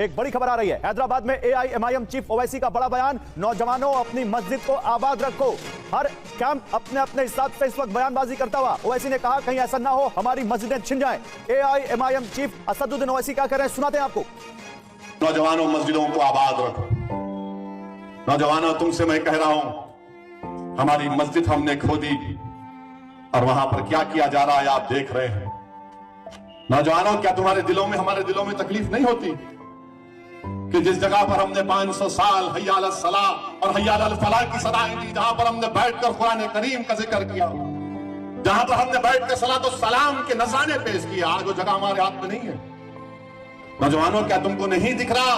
एक बड़ी खबर आ रही है। हैदराबाद में एआईएमआईएम चीफ ओवैसी का बड़ा बयान, नौजवानों अपनी मस्जिद को आबाद रखो। हर कैंप अपने अपने हिसाब से इस वक्त बयानबाजी करता हुआ ओवैसी ने कहा कहीं ऐसा ना हो हमारी मस्जिदें छिन जाएं। एआईएमआईएम चीफ असदुद्दीन ओवैसी क्या कह रहे हैं, सुनाते हैं आपको। नौजवानों मस्जिदों को आबाद रखो। नौजवानों तुमसे मैं कह रहा हूं, हमारी मस्जिद हमने खोदी और वहां पर क्या किया जा रहा है आप देख रहे हैं। नौजवानों क्या तुम्हारे दिलों में हमारे दिलों में तकलीफ नहीं होती कि जिस जगह पर हमने 500 साल हय्या अलल सलाह और हय्या अलल फलाह की सदाएं दी, जहां पर हमने बैठकर कुरान करीम का जिक्र किया, जहां पर हमने बैठकर सलातो सलाम के नज़ारे पेश किए, आज वो जगह हमारे हाथ में नहीं है। नौजवानों क्या तुमको नहीं दिख रहा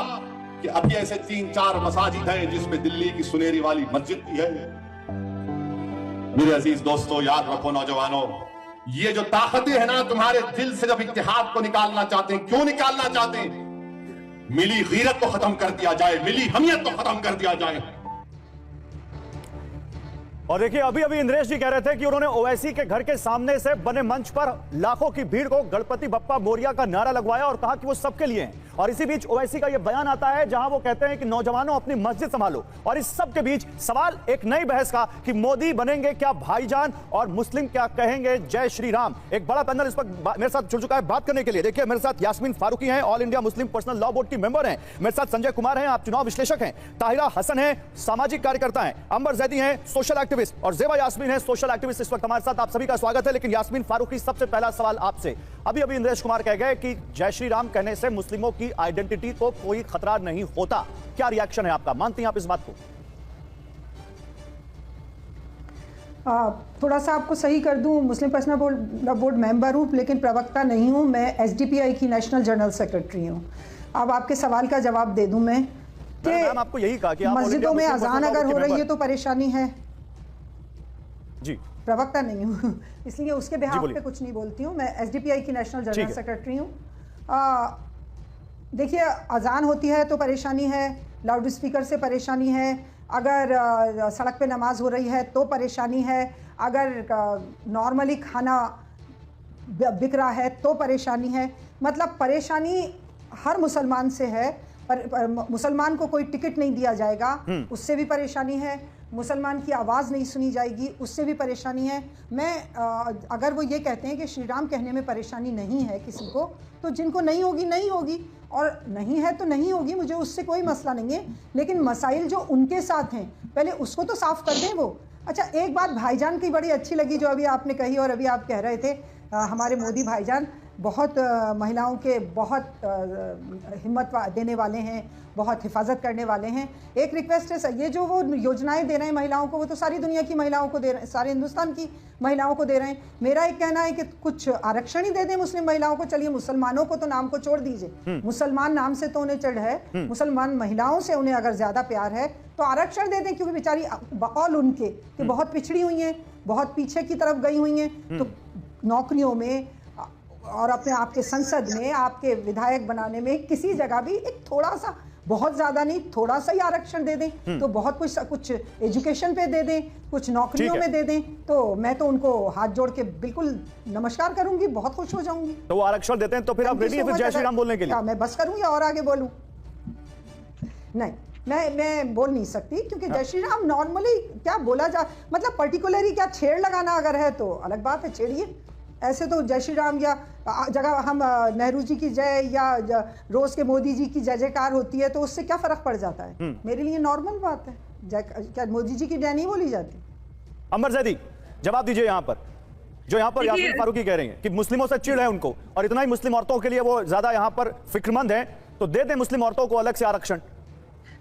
कि अभी ऐसे 3-4 मसाजिद हैं जिसमें दिल्ली की सुनेरी वाली मस्जिद भी है। मेरे अजीज दोस्तों याद रखो नौजवानों, ये जो ताकतें हैं ना तुम्हारे दिल से जब इत्तेहाद को निकालना चाहते हैं, क्यों निकालना चाहते हैं? मिली गीरत को खत्म कर दिया जाए, मिली हमियत को खत्म कर दिया जाए। और देखिए अभी अभी इंद्रेश जी कह रहे थे कि उन्होंने ओवैसी के घर के सामने से बने मंच पर लाखों की भीड़ को गणपति बप्पा मोरिया का नारा लगवाया और कहा कि वो सबके लिए हैं। और इसी बीच ओवैसी का ये बयान आता है जहां वो कहते हैं कि नौजवानों अपनी मस्जिद संभालो। और इस सब के बीच सवाल एक नई बहस का कि मोदी बनेंगे क्या भाईजान और मुस्लिम क्या कहेंगे जय श्री राम। एक बड़ा पैनल इस वक्त मेरे साथ जुड़ चुका है बात करने के लिए। देखिए मेरे साथ यास्मीन फारूकी हैं, all India Muslim personal law board की मेंबर हैं। मेरे साथ संजय कुमार हैं, आप चुनाव विश्लेषक हैं। ताहिरा हसन हैं, सामाजिक कार्यकर्ता हैं। अंबर जैदी हैं, सोशल एक्टिविस्ट। और जेबा यास्मीन है, सोशल एक्टिविस्ट। इस वक्त हमारे साथ आप सभी का स्वागत है। लेकिन यास्मीन फारूकी, सबसे पहला सवाल आपसे। अभी अभी इंद्रेश कुमार कह गए कि जय श्री राम कहने से मुस्लिमों की आइडेंटिटी को कोई खतरा नहीं होता। क्या रिएक्शन है आपका, मानती हैं आप इस बात को? थोड़ा सा आपको सही कर दूं, मुस्लिम पर्सनल बोर्ड मेंबर हूं लेकिन प्रवक्ता नहीं हूं। मैं एसडीपीआई की नेशनल जनरल सेक्रेटरी हूं। अब आपके सवाल का जवाब दे दूं मैं कि आपको यही कहा कि मस्जिदों में अजान अगर हो रही है तो परेशानी है जी। प्रवक्ता नहीं हूँ इसलिए उसके बिहाफ पे कुछ नहीं बोलती हूँ। मैं एसडीपीआई की नेशनल जनरल सेक्रेटरी हूँ। देखिए अजान होती है तो परेशानी है, लाउड स्पीकर से परेशानी है, अगर सड़क पे नमाज हो रही है तो परेशानी है, अगर नॉर्मली खाना बिक रहा है तो परेशानी है। मतलब परेशानी हर मुसलमान से है। पर मुसलमान को कोई टिकट नहीं दिया जाएगा, उससे भी परेशानी है। मुसलमान की आवाज़ नहीं सुनी जाएगी, उससे भी परेशानी है। मैं अगर वो ये कहते हैं कि श्री राम कहने में परेशानी नहीं है किसी को, तो जिनको नहीं होगी नहीं होगी, और नहीं है तो नहीं होगी, मुझे उससे कोई मसला नहीं है। लेकिन मसाइल जो उनके साथ हैं पहले उसको तो साफ़ कर दें वो। अच्छा, एक बात भाईजान की बड़ी अच्छी लगी जो अभी आपने कही, और अभी आप कह रहे थे हमारे मोदी भाईजान बहुत महिलाओं के बहुत हिम्मत देने वाले हैं, बहुत हिफाजत करने वाले हैं। एक रिक्वेस्ट है सर, ये जो वो योजनाएं दे रहे हैं महिलाओं को, वो तो सारी दुनिया की महिलाओं को दे रहे हैं, सारे हिंदुस्तान की महिलाओं को दे रहे हैं। मेरा एक कहना है कि कुछ आरक्षण ही दे दें मुस्लिम महिलाओं को। चलिए मुसलमानों को तो नाम को छोड़ दीजिए, मुसलमान नाम से तो उन्हें चढ़ है, मुसलमान महिलाओं से उन्हें अगर ज़्यादा प्यार है तो आरक्षण दे दें, क्योंकि बेचारी बकौल उनके कि बहुत पिछड़ी हुई हैं, बहुत पीछे की तरफ गई हुई हैं। तो नौकरियों में और अपने आपके संसद में आपके विधायक बनाने में किसी जगह भी एक थोड़ा सा, बहुत ज्यादा नहीं, थोड़ा सा ही आरक्षण दे दें तो बहुत कुछ एजुकेशन पे दे दें, कुछ नौकरियों में दे दें, तो मैं तो उनको हाथ जोड़ के बिल्कुल नमस्कार करूंगी, बहुत खुश हो जाऊंगी। तो वो आरक्षण देते हैं तो फिर आप रेडी हैं जय श्री राम बोलने के लिए? मैं बस करूंगी और आगे बोलूं? नहीं, मैं बोल नहीं सकती, क्योंकि जय श्री राम नॉर्मली क्या बोला जा, मतलब पर्टिकुलरली क्या छेड़ लगाना अगर है तो अलग बात है, छेड़िए। ऐसे तो जय श्री राम या जगह हम नेहरू जी की जय या रोज के मोदी जी की जय जयकार होती है तो उससे क्या फर्क पड़ जाता है? मेरे लिए नॉर्मल बात है। क्या मोदी जी की जय नहीं बोली जाती? अंबर जैदी जवाब दीजिए यहाँ पर, जो यहाँ पर यास्मीन फारूकी कह रही हैं कि मुस्लिमों से चिढ़ है उनको और इतना ही मुस्लिम औरतों के लिए वो ज्यादा यहाँ पर फिक्रमंद है, तो दे दें मुस्लिम औरतों को अलग से आरक्षण।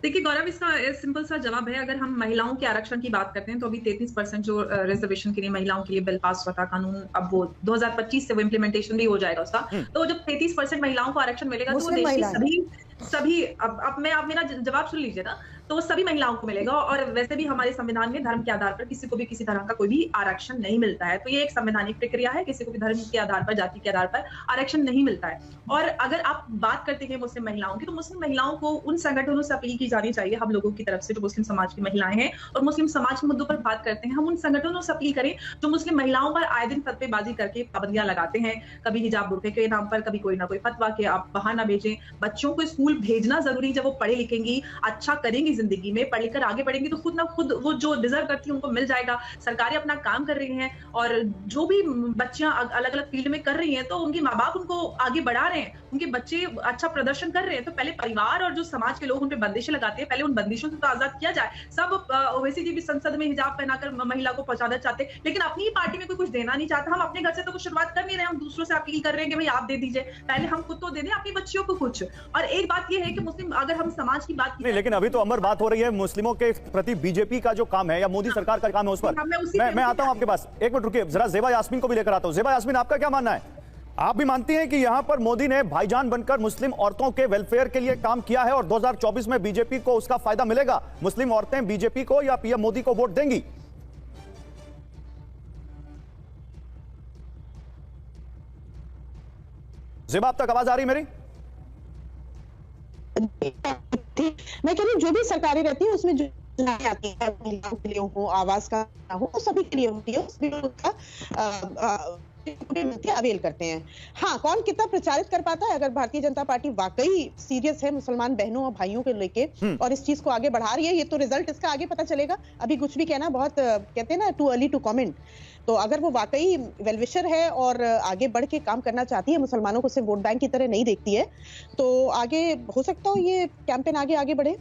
देखिए गौरव, इसका सिंपल सा जवाब है। अगर हम महिलाओं के आरक्षण की बात करते हैं तो अभी 33% जो रिजर्वेशन के लिए महिलाओं के लिए बिल पास हुआ था, कानून, अब वो 2025 से वो इम्प्लीमेंटेशन भी हो जाएगा उसका। तो जब 33% महिलाओं को आरक्षण मिलेगा तो वो देश की सभी अब मैं, आप मेरा जवाब सुन लीजिए ना, तो वो सभी महिलाओं को मिलेगा। और वैसे भी हमारे संविधान में धर्म के आधार पर किसी को भी किसी तरह का कोई भी आरक्षण नहीं मिलता है। तो ये एक संवैधानिक प्रक्रिया है, किसी को भी धर्म के आधार पर, जाति के आधार पर आरक्षण नहीं मिलता है। और अगर आप बात करते हैं मुस्लिम महिलाओं की, तो मुस्लिम महिलाओं को उन संगठनों से अपील की जानी चाहिए, हम लोगों की तरफ से जो मुस्लिम समाज की महिलाएं हैं और मुस्लिम समाज के मुद्दों पर बात करते हैं, हम उन संगठनों से अपील करें जो मुस्लिम महिलाओं पर आए दिन फतवेबाजी करके पाबंदियां लगाते हैं, कभी हिजाब बुर्के के नाम पर, कभी कोई ना कोई फतवा के आप बहाना भेजें। बच्चों को स्कूल भेजना जरूरी, जब वो पढ़े लिखेंगी, अच्छा करेंगी जिंदगी में, पढ़ लिख कर आगे बढ़ेंगी तो खुद ना खुद वो जो डिजर्व करती है उनको मिल जाएगा। सरकारें अपना काम कर रही हैं और जो भी बच्चियां अलग अलग फील्ड में कर रही हैं तो उनके माँ बाप उनको आगे बढ़ा रहे हैं, उनके बच्चे अच्छा प्रदर्शन कर रहे हैं। तो पहले परिवार और जो समाज के लोग उन पे बंदिशें लगाते हैं, पहले उन बंदिशों से तो आजाद किया जाए। सब ओवैसी जी भी संसद में हिजाब पहनाकर महिला को पहुंचाना चाहते हैं, लेकिन अपनी ही पार्टी में कोई कुछ देना नहीं चाहता। हम अपने घर से तो कुछ शुरुआत कर नहीं रहे, हम दूसरों से अपील कर रहे हैं कि भाई आप दे दीजिए, पहले हम खुद तो दे दें अपनी बच्चियों को कुछ। और एक बात ये है कि मुस्लिम, अगर हम समाज की बात नहीं, लेकिन अभी तो अमर बात हो रही है मुस्लिमों के प्रति बीजेपी का जो काम है या मोदी सरकार का काम है उस पर। मैं आता हूं आपके पास, एक मिनट रुकिए, जरा ज़ेबा यास्मीन को भी लेकर आता हूं। ज़ेबा यास्मीन, आपका क्या मानना है? आप भी मानती हैं कि यहां पर मोदी ने भाईजान बनकर मुस्लिम औरतों के वेलफेयर के लिए काम किया है और 2024 में बीजेपी को उसका फायदा मिलेगा? मुस्लिम औरतें बीजेपी को या पीएम मोदी को वोट देंगी? ज़ेबा, आप तक आवाज आ रही मेरी? मैं कह रही हूँ जो भी सरकारें रहती है उसमें जो आती है महिलाओं के लिए हो, आवाज का हो, सभी के लिए होती है, सभी लोग का अवेल करते हैं। हाँ, कौन कितना प्रचारित कर पाता है? अगर भारतीय जनता पार्टी वाकई सीरियस है मुसलमान बहनों और भाइयों के लेके और इस चीज को आगे बढ़ा रही है, ये तो रिजल्ट इसका आगे पता चलेगा। अभी कुछ भी कहना बहुत, कहते हैं ना, टू अर्ली टू कमेंट। तो अगर वो वाकई वेलविशर है और आगे बढ़ के काम करना चाहती है, मुसलमानों को सिर्फ वोट बैंक की तरह नहीं देखती है, तो आगे हो सकता हो ये कैंपेन आगे बढ़े।